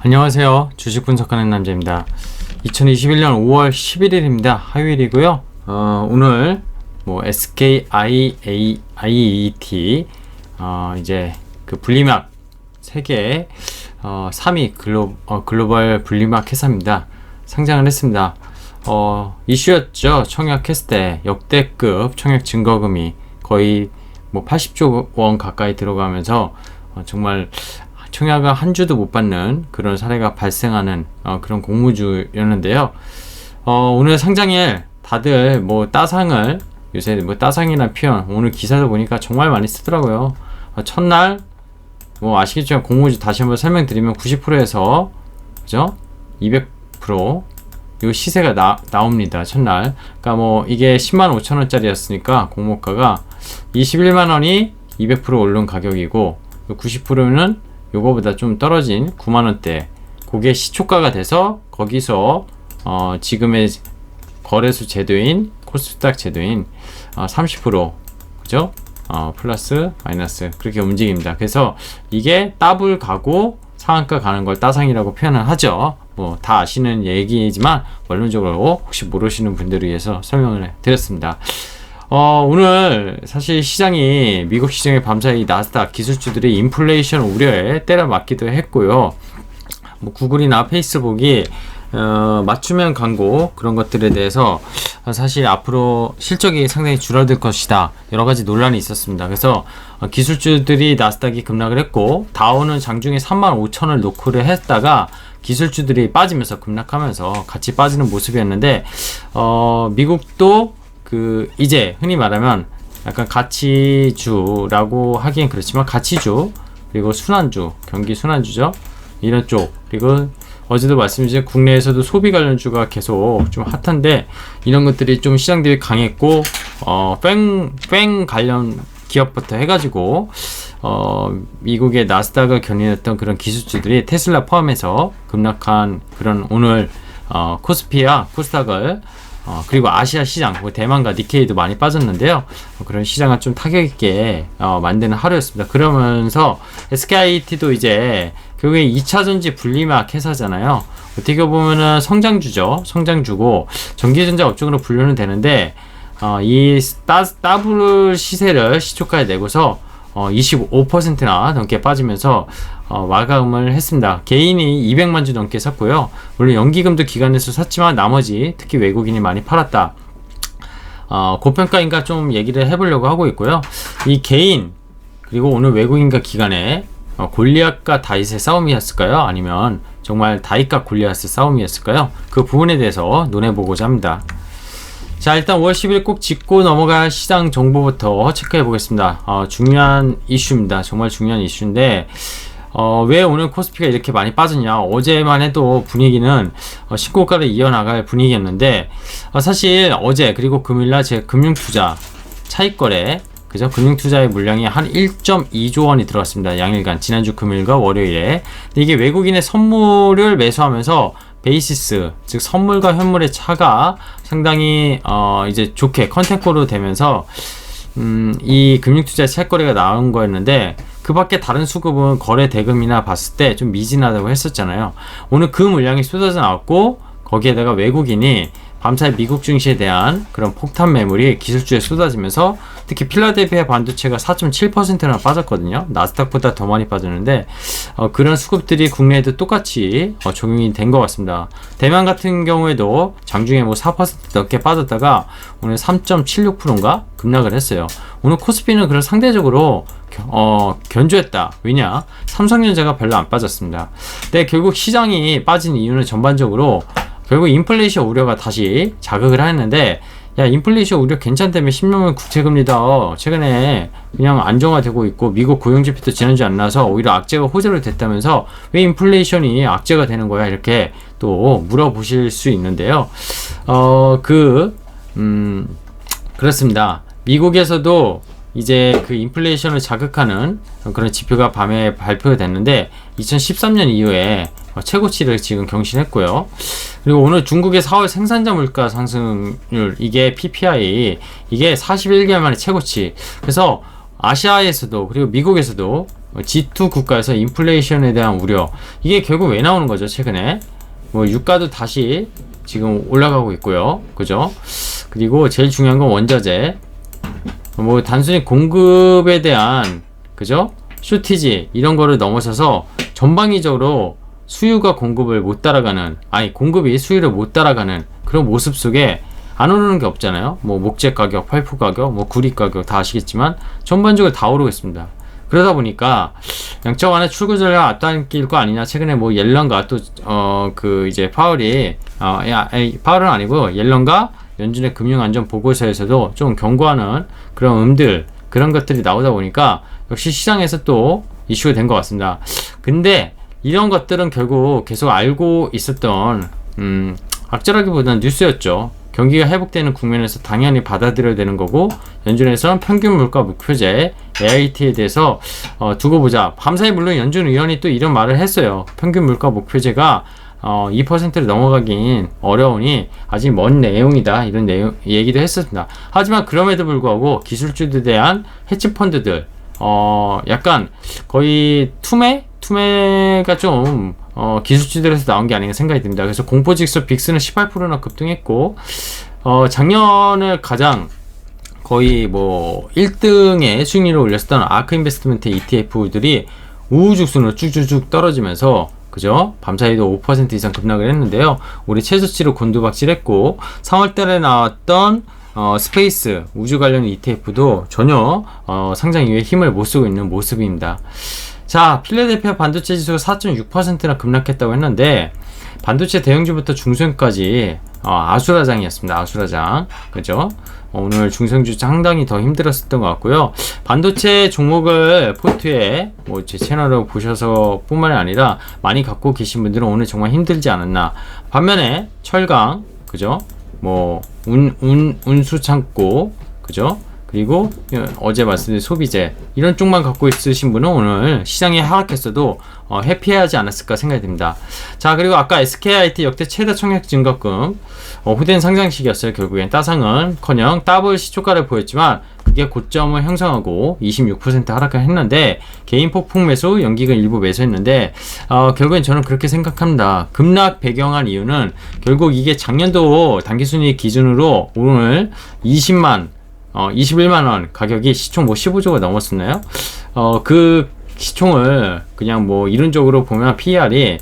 안녕하세요. 주식 분석하는 남자입니다. 2021년 5월 11일입니다. 화요일이고요. 오늘 SKIET 이제 그 분리막 세계 3위 글로벌 분리막 회사입니다. 상장을 했습니다. 이슈였죠. 청약했을 때 역대급 청약 증거금이 거의 80조 원 가까이 들어가면서 정말 청약을 한 주도 못 받는 그런 사례가 발생하는 그런 공모주였는데요. 오늘 상장일 다들 따상을 요새 따상이나 표현 오늘 기사도 보니까 정말 많이 쓰더라고요. 첫날 아시겠지만 공모주 다시 한번 설명드리면 90%에서 그죠? 200% 요 시세가 나옵니다. 첫날. 그러니까 이게 10만 5천 원짜리였으니까 공모가가 21만 원이 200% 오른 가격이고 90%는 요거보다 좀 떨어진 9만원대 그게 시초가가 돼서 거기서 지금의 거래소 제도인 코스닥 제도인 30% 그죠? 플러스 마이너스 그렇게 움직입니다. 그래서 이게 더블 가고 상한가 가는 걸 따상이라고 표현을 하죠. 다 아시는 얘기지만 원론적으로 혹시 모르시는 분들을 위해서 설명을 드렸습니다. 오늘 사실 시장이 미국 시장의 밤사이 나스닥 기술주들이 인플레이션 우려에 때려 맞기도 했고요. 구글이나 페이스북이 맞춤형 광고 그런 것들에 대해서 사실 앞으로 실적이 상당히 줄어들 것이다 여러 가지 논란이 있었습니다. 그래서 기술주들이 나스닥이 급락을 했고 다우는 장중에 35,000을 노크를 했다가 기술주들이 빠지면서 급락하면서 같이 빠지는 모습이었는데 미국도 이제 흔히 말하면 약간 가치주라고 하기엔 그렇지만 가치주 그리고 순환주 경기 순환주죠 이런 쪽 그리고 어제도 말씀드린 국내에서도 소비 관련주가 계속 좀 핫한데 이런 것들이 좀 시장 대비 강했고 뺑 관련 기업부터 해가지고 미국의 나스닥을 견인했던 그런 기술주들이 테슬라 포함해서 급락한 그런 오늘 코스피와 코스닥을 그리고 아시아 시장, 대만과 니케이도 많이 빠졌는데요. 그런 시장을 좀 타격 있게 만드는 하루였습니다. 그러면서 SKIT도 이제 결국에 2차전지 분리막 회사잖아요. 어떻게 보면은 성장주죠. 성장주고 전기전자 업종으로 분류는 되는데 이 더블 시세를 시초가에 내고서 25%나 넘게 빠지면서 마감을 했습니다. 개인이 200만 주 넘게 샀고요. 물론 연기금도 기관에서 샀지만 나머지 특히 외국인이 많이 팔았다. 고평가인가 좀 얘기를 해보려고 하고 있고요. 이 개인 그리고 오늘 외국인과 기관의 골리앗과 다윗의 싸움이었을까요? 아니면 정말 다윗과 골리앗의 싸움이었을까요? 그 부분에 대해서 논해보고자 합니다. 자, 일단 5월 10일 꼭 짚고 넘어갈 시장 정보부터 체크해 보겠습니다. 중요한 이슈입니다. 정말 중요한 이슈인데 왜 오늘 코스피가 이렇게 많이 빠졌냐. 어제만 해도 분위기는 신고가를 이어나갈 분위기였는데 사실 어제 그리고 금요일날 제 금융투자 차익거래 그죠? 금융투자의 물량이 한 1.2조 원이 들어갔습니다. 양일간 지난주 금요일과 월요일에. 근데 이게 외국인의 선물을 매수하면서 베이시스 즉 선물과 현물의 차가 상당히 이제 좋게 컨텐츠로 되면서 이 금융투자 차익거래가 나온 거였는데 그 밖에 다른 수급은 거래 대금이나 봤을 때 좀 미진하다고 했었잖아요. 오늘 그 물량이 쏟아져 나왔고 거기에다가 외국인이 밤사이 미국 증시에 대한 그런 폭탄 매물이 기술주에 쏟아지면서 특히 필라델피아 반도체가 4.7%나 빠졌거든요. 나스닥보다 더 많이 빠졌는데 그런 수급들이 국내에도 똑같이 적용이 된 것 같습니다. 대만 같은 경우에도 장중에 4% 넘게 빠졌다가 오늘 3.76%인가 급락을 했어요. 오늘 코스피는 그런 상대적으로 견조했다. 왜냐? 삼성전자가 별로 안 빠졌습니다. 근데 결국 시장이 빠진 이유는 전반적으로 결국 인플레이션 우려가 다시 자극을 하는데 야 인플레이션 우려 괜찮다며 10년물 국채금리다 최근에 그냥 안정화되고 있고 미국 고용지표도 지난주에 안 나와서 오히려 악재가 호재로 됐다면서 왜 인플레이션이 악재가 되는 거야 이렇게 또 물어보실 수 있는데요. 그렇습니다. 미국에서도 이제 그 인플레이션을 자극하는 그런 지표가 밤에 발표가 됐는데 2013년 이후에 최고치를 지금 경신했고요. 그리고 오늘 중국의 4월 생산자 물가 상승률 이게 PPI 이게 41개월 만에 최고치. 그래서 아시아에서도 그리고 미국에서도 G2 국가에서 인플레이션에 대한 우려, 이게 결국 왜 나오는 거죠? 최근에 뭐 유가도 다시 지금 올라가고 있고요, 그죠? 그리고 제일 중요한 건 원자재, 뭐 단순히 공급에 대한, 그죠? 쇼티지 이런 거를 넘어서서 전방위적으로 수요가 공급을 못 따라가는, 아니 공급이 수요를 못 따라가는 그런 모습 속에 안 오르는 게 없잖아요. 뭐 목재 가격, 파이프 가격, 뭐 구리 가격 다 아시겠지만 전반적으로 다 오르고 있습니다. 그러다 보니까 양적 완화 출구 전략 앞당길 거 아니냐. 최근에 뭐 옐런과 또 그 이제 파월이 파월은 아니고 옐런과 연준의 금융안전 보고서에서도 좀 경고하는 그런 그런 것들이 나오다 보니까 역시 시장에서 또 이슈가 된 것 같습니다. 근데 이런 것들은 결국 계속 알고 있었던 악재라기보다는 뉴스였죠. 경기가 회복되는 국면에서 당연히 받아들여야 되는 거고, 연준에서는 평균 물가 목표제 AIT에 대해서 두고 보자. 밤사이 물론 연준 의원이 또 이런 말을 했어요. 평균 물가 목표제가 2%를 넘어가긴 어려우니 아직 먼 내용이다, 이런 내용 얘기도 했었습니다. 하지만 그럼에도 불구하고 기술주들에 대한 헤지 펀드들 약간 거의 투매가 좀 기술주들에서 나온 게 아닌가 생각이 듭니다. 그래서 공포지수 빅스는 18%나 급등했고, 작년에 가장 거의 뭐 1등의 수익률을 올렸었던 아크 인베스트먼트 ETF들이 우후죽순으로 쭉쭉쭉 떨어지면서, 그죠? 밤사이도 5% 이상 급락을 했는데요. 우리 최저치로 곤두박질했고, 3월달에 나왔던 스페이스 우주 관련 ETF도 전혀 상장 이후에 힘을 못 쓰고 있는 모습입니다. 자, 필라델피아 반도체 지수가 4.6%나 급락했다고 했는데, 반도체 대형주부터 중소형까지 아수라장이었습니다. 아수라장, 그죠? 오늘 중소형주 상당히 더 힘들었었던 것 같고요. 반도체 종목을 포트에 뭐 제 채널을 보셔서 뿐만이 아니라 많이 갖고 계신 분들은 오늘 정말 힘들지 않았나. 반면에 철강, 그죠? 뭐 운수창고, 그죠? 그리고 어제 말씀드린 소비재, 이런 쪽만 갖고 있으신 분은 오늘 시장이 하락했어도 해피하지 않았을까 생각이 듭니다. 자, 그리고 아까 SKIT 역대 최다 청약 증거금 후대인 상장식이었어요. 결국엔 따상은커녕 더블 시초가를 보였지만 그게 고점을 형성하고 26% 하락을 했는데, 개인 폭풍 매수, 연기금 일부 매수했는데 결국엔 저는 그렇게 생각합니다. 급락 배경한 이유는 결국 이게 작년도 단기순이익 기준으로 오늘 21만원 가격이 시총 뭐 15조가 넘었었나요? 그 시총을 그냥 뭐 이론적으로 보면 PER이,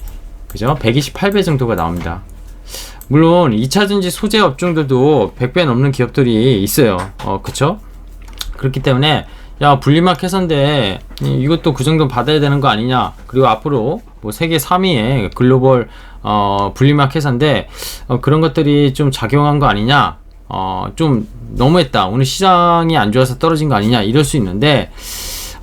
그죠? 128배 정도가 나옵니다. 물론 2차전지 소재 업종들도 100배 넘는 기업들이 있어요. 그쵸? 그렇기 때문에 야, 분리막 회사인데 이것도 그 정도 받아야 되는 거 아니냐. 그리고 앞으로 뭐 세계 3위의 글로벌 분리막 회사인데 그런 것들이 좀 작용한 거 아니냐. 좀 너무했다, 오늘 시장이 안 좋아서 떨어진 거 아니냐, 이럴 수 있는데,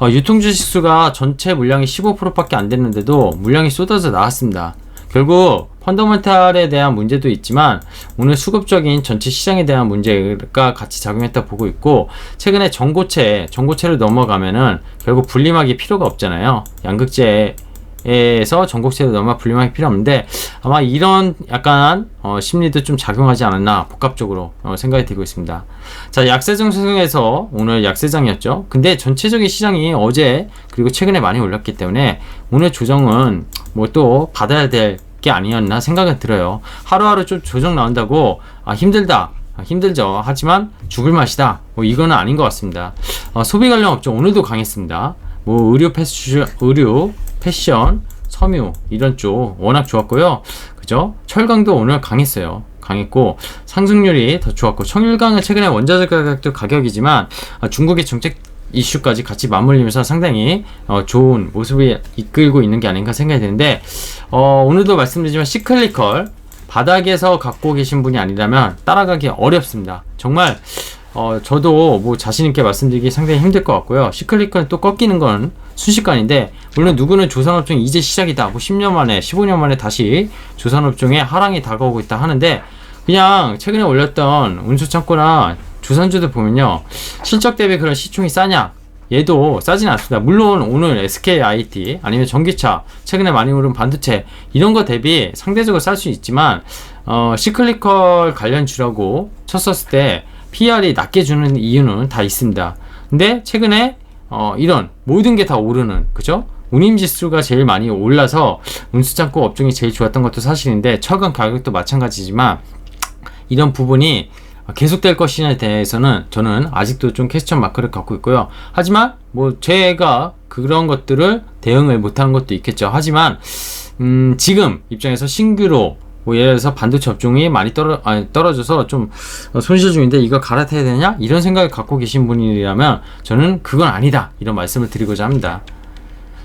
유통주식수가 전체 물량이 15%밖에 안 됐는데도 물량이 쏟아져 나왔습니다. 결국 펀더멘탈에 대한 문제도 있지만 오늘 수급적인 전체 시장에 대한 문제가 같이 작용했다 보고 있고, 최근에 전고체를 넘어가면은 결국 분리막이 필요가 없잖아요. 양극재에서 전고체로 넘어 분리막이 필요 없는데, 아마 이런 약간 심리도 좀 작용하지 않았나 복합적으로 생각이 들고 있습니다. 자, 약세장 수승에서 오늘 약세장이었죠. 근데 전체적인 시장이 어제 그리고 최근에 많이 올랐기 때문에 오늘 조정은 뭐 또 받아야 될 게 아니었나 생각이 들어요. 하루하루 좀 조정 나온다고 힘들다, 힘들죠. 하지만 죽을 맛이다, 뭐 이거는 아닌 것 같습니다. 소비 관련 업종 오늘도 강했습니다. 뭐 의류, 패션, 섬유 이런 쪽 워낙 좋았고요. 그죠? 철강도 오늘 강했고 상승률이 더 좋았고, 청일강은 최근에 원자재 가격도 가격이지만 중국의 정책 이슈까지 같이 맞물리면서 상당히 좋은 모습을 이끌고 있는 게 아닌가 생각이 드는데, 오늘도 말씀드리지만 시클리컬 바닥에서 갖고 계신 분이 아니라면 따라가기 어렵습니다. 정말 저도 뭐 자신있게 말씀드리기 상당히 힘들 것 같고요. 시클리컬 또 꺾이는 건 순식간인데, 물론 누구는 조선업종이 이제 시작이다, 뭐 10년 만에 15년 만에 다시 조선업종에 하락이 다가오고 있다 하는데, 그냥 최근에 올렸던 운수창고나 조선주들 보면요, 실적 대비 그런 시총이 싸냐? 얘도 싸지는 않습니다. 물론 오늘 SKIT 아니면 전기차, 최근에 많이 오른 반도체 이런 거 대비 상대적으로 쌀 수 있지만 시클리컬 관련주라고 쳤었을 때 PR이 낮게 주는 이유는 다 있습니다. 근데 최근에 이런 모든 게 다 오르는, 그죠? 운임지수가 제일 많이 올라서 운수창고 업종이 제일 좋았던 것도 사실인데, 철강 가격도 마찬가지지만 이런 부분이 계속될 것이냐에 대해서는 저는 아직도 좀 퀘스천 마크를 갖고 있고요. 하지만 뭐 제가 그런 것들을 대응을 못하는 것도 있겠죠. 하지만 지금 입장에서 신규로 뭐 예를 들어서 반도체 업종이 많이 떨어져서 좀 손실 중인데 이거 갈아타야 되냐? 이런 생각을 갖고 계신 분이라면 저는 그건 아니다, 이런 말씀을 드리고자 합니다.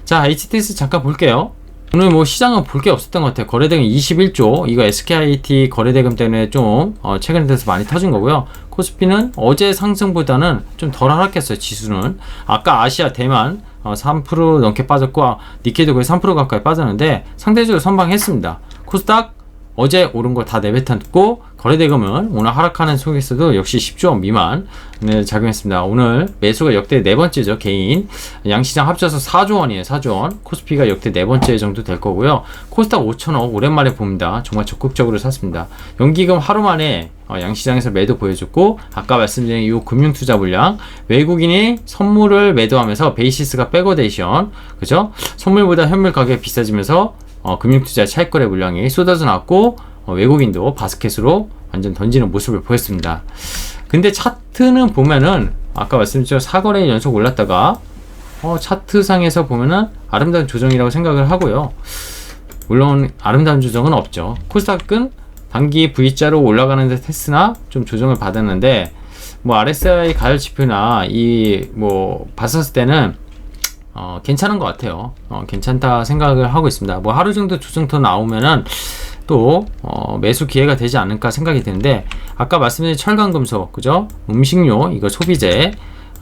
자, HTS 잠깐 볼게요. 오늘 뭐 시장은 볼 게 없었던 것 같아요. 거래대금 21조, 이거 SKIT 거래대금 때문에 좀 최근에 돼서 많이 터진 거고요. 코스피는 어제 상승보다는 좀 덜 하락했어요. 지수는 아까 아시아, 대만 3% 넘게 빠졌고, 니케이도 거의 3% 가까이 빠졌는데 상대적으로 선방했습니다. 코스닥 어제 오른 거 다 내뱉었고, 거래대금은 오늘 하락하는 속에서도 역시 10조 원 미만 작용했습니다. 오늘 매수가 역대 네 번째죠. 개인 양시장 합쳐서 4조 원이에요. 4조 원. 코스피가 역대 네 번째 정도 될 거고요. 코스닥 5천억 오랜만에 봅니다. 정말 적극적으로 샀습니다. 연기금 하루 만에 양시장에서 매도 보여줬고, 아까 말씀드린 이 금융투자 물량, 외국인이 선물을 매도하면서 베이시스가 백어데이션, 그죠? 선물보다 현물 가격이 비싸지면서 금융투자 차익거래 물량이 쏟아져 나왔고, 외국인도 바스켓으로 완전 던지는 모습을 보였습니다. 근데 차트는 보면은 아까 말씀드렸죠. 4거래 연속 올랐다가 차트상에서 보면은 아름다운 조정이라고 생각을 하고요. 물론 아름다운 조정은 없죠. 코스닥은 단기 V자로 올라가는 데 했으나 좀 조정을 받았는데, 뭐 RSI 가열 지표나 뭐 봤었을 때는 괜찮은 것 같아요. 괜찮다 생각을 하고 있습니다. 뭐 하루 정도 조정 더 나오면은 또 매수 기회가 되지 않을까 생각이 드는데, 아까 말씀드린 철강금속, 그죠? 음식료, 이거 소비재,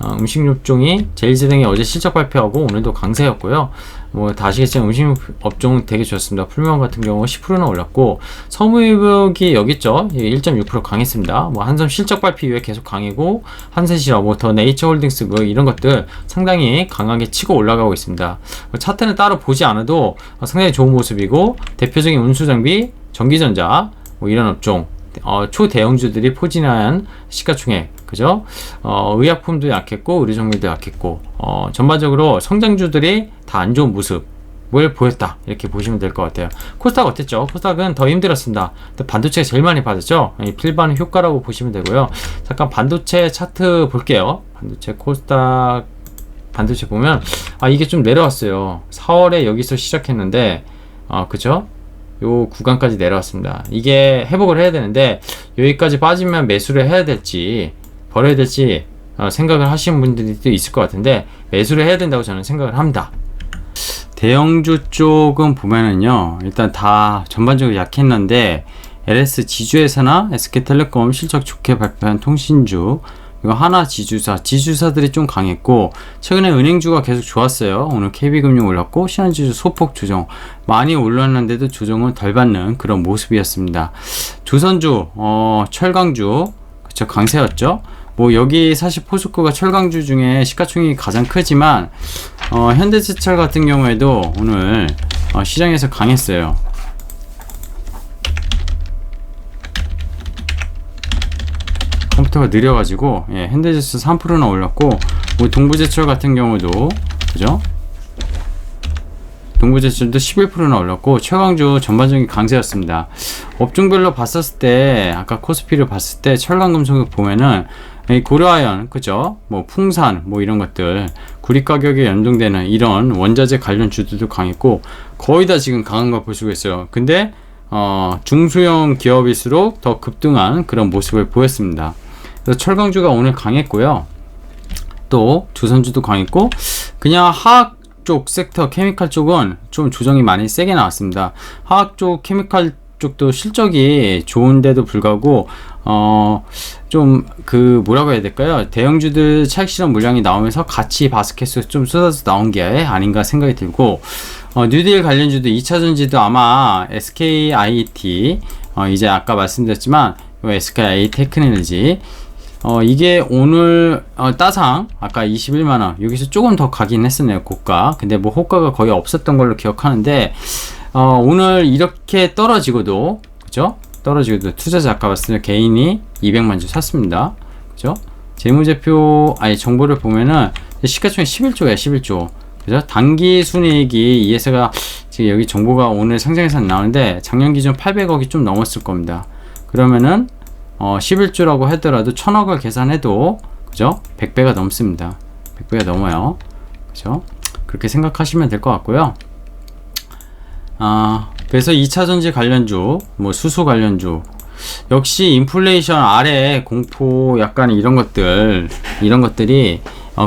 음식료종이 제일제당이 어제 실적 발표하고 오늘도 강세였고요. 뭐 다 아시겠지만 음식료 업종 되게 좋습니다. 풀무원 같은 경우 10%나 올랐고, 서무유복이 여기 있죠. 1.6% 강했습니다. 뭐 한섬 실적 발표 이후에 계속 강이고, 한세실업, 뭐 더 네이처홀딩스 뭐 이런 것들 상당히 강하게 치고 올라가고 있습니다. 차트는 따로 보지 않아도 상당히 좋은 모습이고, 대표적인 운수장비, 전기전자 뭐 이런 업종, 초대형주들이 포진한 시가총액, 그죠? 의약품도 약했고, 의료정밀도 약했고, 전반적으로 성장주들이 다 안 좋은 모습을 보였다, 이렇게 보시면 될 것 같아요. 코스닥 어땠죠? 코스닥은 더 힘들었습니다. 반도체가 제일 많이 빠졌죠? 필반 효과라고 보시면 되고요. 잠깐 반도체 차트 볼게요. 반도체 코스닥 반도체 보면 이게 좀 내려왔어요. 4월에 여기서 시작했는데 그죠? 요 구간까지 내려왔습니다. 이게 회복을 해야 되는데, 여기까지 빠지면 매수를 해야 될지 버려야 될지 생각을 하시는 분들도 있을 것 같은데, 매수를 해야 된다고 저는 생각을 합니다. 대형주 쪽은 보면은요, 일단 다 전반적으로 약했는데, LS 지주회사나 SK텔레콤 실적 좋게 발표한 통신주, 이거 하나 지주사들이 좀 강했고, 최근에 은행주가 계속 좋았어요. 오늘 KB금융 올랐고, 신한지주 소폭 조정 많이 올랐는데도 조정은 덜 받는 그런 모습이었습니다. 조선주, 철강주, 그쵸, 강세였죠. 뭐 여기 사실 포스코가 철강주 중에 시가총액이 가장 크지만 현대제철 같은 경우에도 오늘 시장에서 강했어요. 컴퓨터가 느려가지고 현대제철 3%나 올랐고, 뭐 동부제철 같은 경우도 그죠? 동부제철도 11%나 올랐고, 철강주 전반적인 강세였습니다. 업종별로 봤었을 때, 아까 코스피를 봤을 때 철강금속을 보면은 고려아연, 그죠? 뭐 풍산, 뭐 이런 것들, 구리 가격에 연동되는 이런 원자재 관련 주들도 강했고, 거의 다 지금 강한 걸 볼 수가 있어요. 근데 중소형 기업일수록 더 급등한 그런 모습을 보였습니다. 그래서 철강주가 오늘 강했고요. 또 조선주도 강했고, 그냥 화학 쪽 섹터, 케미칼 쪽은 좀 조정이 많이 세게 나왔습니다. 화학 쪽, 케미칼 쪽도 실적이 좋은데도 불구하고 좀 뭐라고 해야 될까요? 대형주들 차익 실현 물량이 나오면서 같이 바스켓으로 좀 쏟아져 나온 게 아닌가 생각이 들고, 뉴딜 관련주도 2차전지도 아마 SKIT, 이제 아까 말씀드렸지만 SKI 테크놀로지, 이게 오늘 따상 아까 21만원 여기서 조금 더 가긴 했었네요. 고가. 근데 뭐 호가가 거의 없었던 걸로 기억하는데, 오늘 이렇게 떨어지고도, 그죠? 떨어지고도 투자자 아까 말씀드린 개인이 200만 주 샀습니다. 그죠? 재무제표, 정보를 보면은 시가총액 11조야 11조. 그죠? 단기 순이익이 ES가 지금 여기 정보가 오늘 상장에서 나오는데 작년 기준 800억이 좀 넘었을 겁니다. 그러면은 11조라고 하더라도 1000억을 계산해도 그죠? 100배가 넘습니다. 100배가 넘어요. 그죠? 그렇게 생각하시면 될 것 같고요. 그래서 2차전지 관련주, 뭐 수소 관련주, 역시 인플레이션 아래 공포 약간 이런 것들이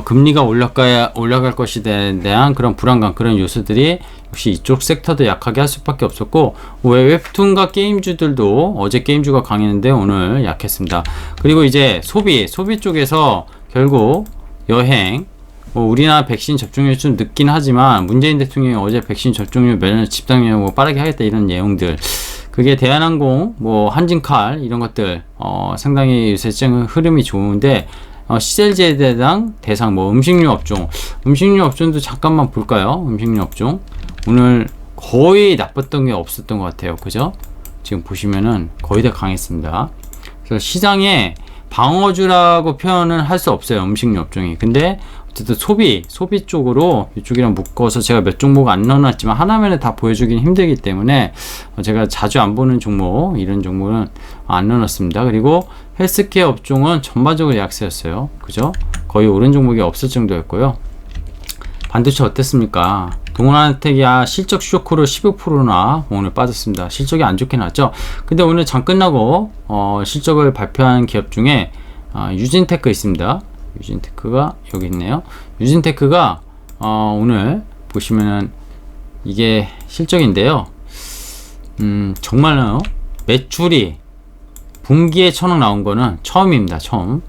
금리가 올라갈 것에 대한 그런 불안감, 그런 요소들이 역시 이쪽 섹터도 약하게 할 수밖에 없었고, 웹툰과 게임주들도 어제 게임주가 강했는데 오늘 약했습니다. 그리고 이제 소비 쪽에서 결국 여행, 우리나라 백신 접종률 좀 늦긴 하지만 문재인 대통령이 어제 백신 접종률 매년 집단위하고 빠르게 하겠다 이런 내용들, 그게 대한항공, 한진칼 이런 것들 상당히 요새 흐름이 좋은데, 시셀제대당 대상 음식료 업종도 잠깐만 볼까요? 음식료 업종 오늘 거의 나빴던 게 없었던 것 같아요. 그죠? 지금 보시면은 거의 다 강했습니다. 그래서 시장에 방어주라고 표현은 할 수 없어요, 음식료 업종이. 근데 어쨌든 소비 쪽으로 이쪽이랑 묶어서 제가 몇 종목 안 넣어놨지만 하나면은 다 보여주긴 힘들기 때문에 제가 자주 안 보는 종목, 이런 종목은 안 넣어놨습니다. 그리고 헬스케어 업종은 전반적으로 약세였어요. 그죠? 거의 오른 종목이 없을 정도였고요. 반도체 어땠습니까? 동원한테야 실적 쇼크로 15%나 오늘 빠졌습니다. 실적이 안 좋게 나왔죠. 근데 오늘 장 끝나고 실적을 발표한 기업 중에 유진테크 있습니다. 유진테크가 여기 있네요. 유진테크가 오늘 보시면은 이게 실적인데요. 정말로 매출이 분기에 1000억 나온 거는 처음입니다. 처음.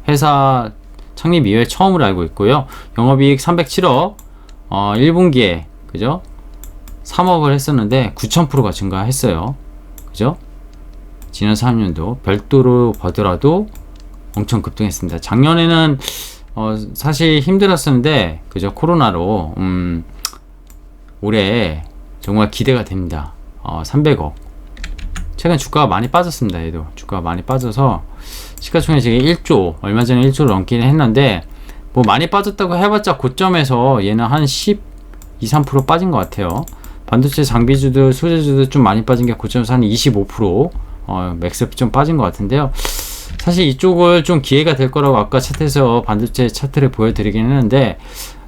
회사 창립 이후에 처음으로 알고 있고요. 영업이익 307억, 1분기에 그죠? 3억을 했었는데 9000%가 증가했어요. 그죠? 지난 3년도 별도로 보더라도 엄청 급등했습니다. 작년에는 사실 힘들었었는데 그죠? 코로나로 올해 정말 기대가 됩니다. 300억. 최근 주가가 많이 빠졌습니다. 얘도 주가가 많이 빠져서 시가총액이 1조, 얼마 전에 1조를 넘기는 했는데 많이 빠졌다고 해봤자 고점에서 얘는 한 12, 3% 빠진 것 같아요. 반도체 장비주들, 소재주들 좀 많이 빠진 게 고점에서 한 25%, 맥스 좀 빠진 것 같은데요. 사실 이쪽을 좀 기회가 될 거라고 아까 차트에서 반도체 차트를 보여드리긴 했는데,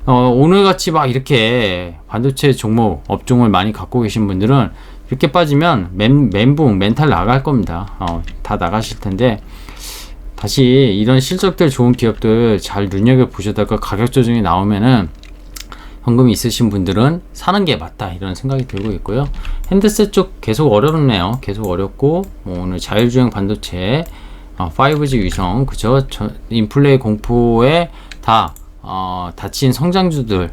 오늘같이 막 이렇게 반도체 종목, 업종을 많이 갖고 계신 분들은 이렇게 빠지면 멘탈 나갈 겁니다. 다 나가실 텐데, 다시 이런 실적들 좋은 기업들 잘 눈여겨보시다가 가격 조정이 나오면은 현금이 있으신 분들은 사는 게 맞다, 이런 생각이 들고 있고요. 핸드셋 쪽 계속 어렵네요. 계속 어렵고, 오늘 자율주행 반도체, 5G 위성, 그죠? 인플레 공포에 다친 성장주들,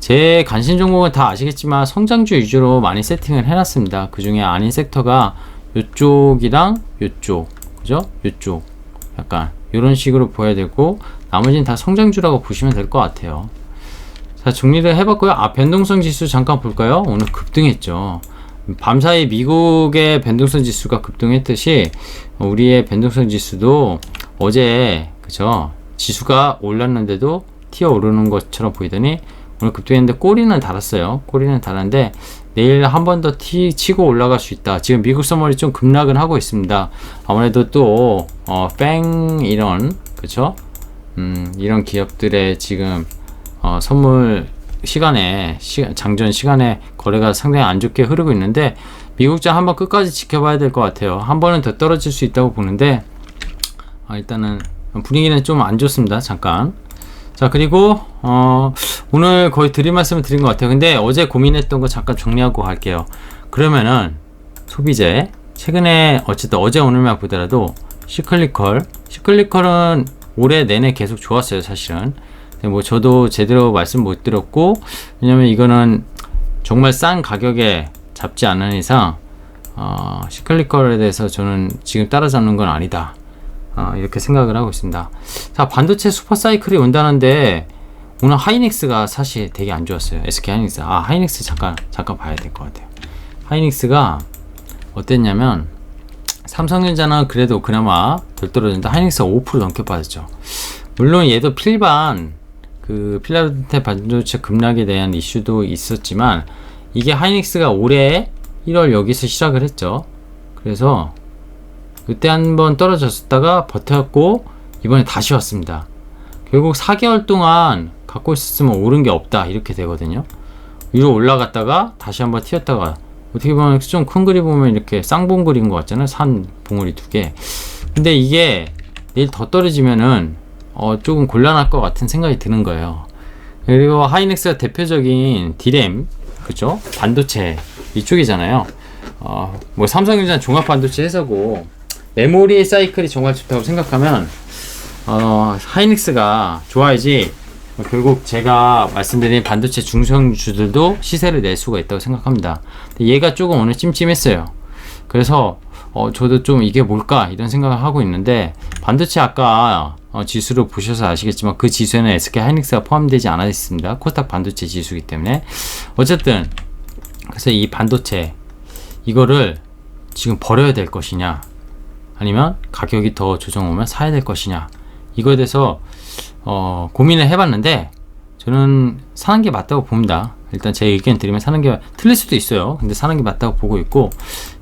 제 관심 종목은 다 아시겠지만 성장주 위주로 많이 세팅을 해놨습니다. 그 중에 아닌 섹터가 요쪽이랑 요쪽, 그죠? 요쪽 약간 이런 식으로 보여야 되고, 나머지는 다 성장주라고 보시면 될 것 같아요. 자, 정리를 해봤고요. 변동성 지수 잠깐 볼까요? 오늘 급등했죠. 밤사이 미국의 변동성 지수가 급등했듯이 우리의 변동성 지수도 어제 그죠? 지수가 올랐는데도 튀어 오르는 것처럼 보이더니 오늘 급등했는데 꼬리는 달았어요. 꼬리는 달았는데 내일 한 번 더 치고 올라갈 수 있다. 지금 미국 선물이 좀 급락은 하고 있습니다. 아무래도 또 이런 그쵸? 이런 기업들의 지금 선물 장전 시간에 거래가 상당히 안 좋게 흐르고 있는데, 미국장 한번 끝까지 지켜봐야 될 것 같아요. 한 번은 더 떨어질 수 있다고 보는데, 일단은 분위기는 좀 안 좋습니다. 잠깐. 자, 그리고 오늘 거의 드릴 말씀을 드린 것 같아요. 근데 어제 고민했던 거 잠깐 정리하고 갈게요. 그러면은 소비재 최근에 어쨌든 어제 오늘만 보더라도 시클리컬은 올해 내내 계속 좋았어요. 사실은. 저도 제대로 말씀 못 드렸고, 왜냐면 이거는 정말 싼 가격에 잡지 않는 이상 시클리컬에 대해서 저는 지금 따라잡는 건 아니다, 이렇게 생각을 하고 있습니다. 자, 반도체 슈퍼사이클이 온다는데 오늘 하이닉스가 사실 되게 안 좋았어요. SK 하이닉스. 하이닉스 잠깐 봐야 될 것 같아요. 하이닉스가 어땠냐면, 삼성전자는 그래도 그나마 덜 떨어졌는데 하이닉스가 5% 넘게 빠졌죠. 물론 얘도 필반 그 필라델피아 반도체 급락에 대한 이슈도 있었지만 이게 하이닉스가 올해 1월 여기서 시작을 했죠. 그래서 그때 한번 떨어졌다가 버텼고 이번에 다시 왔습니다. 결국 4개월 동안 갖고 있었으면 오른 게 없다 이렇게 되거든요. 위로 올라갔다가 다시 한번 튀었다가 어떻게 보면 좀 큰 그림 보면 이렇게 쌍봉 그린 것 같잖아요. 산 봉우리 2개. 근데 이게 내일 더 떨어지면은 조금 곤란할 것 같은 생각이 드는 거예요. 그리고 하이닉스가 대표적인 D램, 그죠? 반도체 이쪽이잖아요. 뭐 삼성전자 종합 반도체 회사고 메모리 사이클이 정말 좋다고 생각하면 하이닉스가 좋아야지 결국 제가 말씀드린 반도체 중성주들도 시세를 낼 수가 있다고 생각합니다. 근데 얘가 조금 오늘 찜찜했어요. 그래서 저도 좀 이게 뭘까 이런 생각을 하고 있는데 반도체 아까 지수를 보셔서 아시겠지만 그 지수에는 SK 하이닉스가 포함되지 않아 있습니다. 코스닥 반도체 지수이기 때문에 어쨌든 그래서 이 반도체 이거를 지금 버려야 될 것이냐 아니면 가격이 더 조정 오면 사야 될 것이냐 이거에 대해서 고민을 해봤는데 저는 사는 게 맞다고 봅니다. 일단 제 의견 드리면 사는 게 틀릴 수도 있어요. 근데 사는 게 맞다고 보고 있고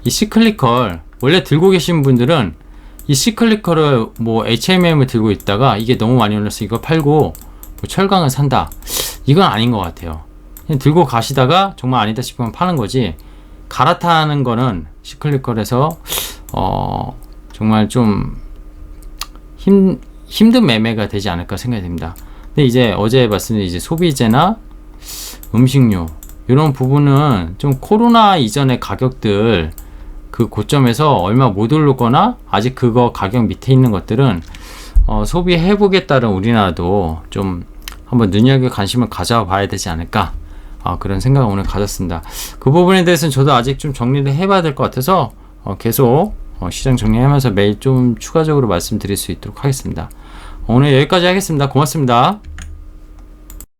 이 시클리컬 원래 들고 계신 분들은 이 시클리컬을 뭐 HMM을 들고 있다가 이게 너무 많이 올라서 이거 팔고 뭐 철강을 산다 이건 아닌 것 같아요. 그냥 들고 가시다가 정말 아니다 싶으면 파는 거지 갈아타는 거는 시클리컬에서 정말 좀 힘든 매매가 되지 않을까 생각이 됩니다. 근데 이제 어제 말씀드린 이제 소비재나 음식료 이런 부분은 좀 코로나 이전의 가격들 그 고점에서 얼마 못 오르거나 아직 그거 가격 밑에 있는 것들은 소비 회복에 따른 우리나라도 좀 한번 눈여겨 관심을 가져봐야 되지 않을까 그런 생각을 오늘 가졌습니다. 그 부분에 대해서는 저도 아직 좀 정리를 해봐야 될 것 같아서 계속 시장 정리하면서 매일 좀 추가적으로 말씀드릴 수 있도록 하겠습니다. 오늘 여기까지 하겠습니다. 고맙습니다.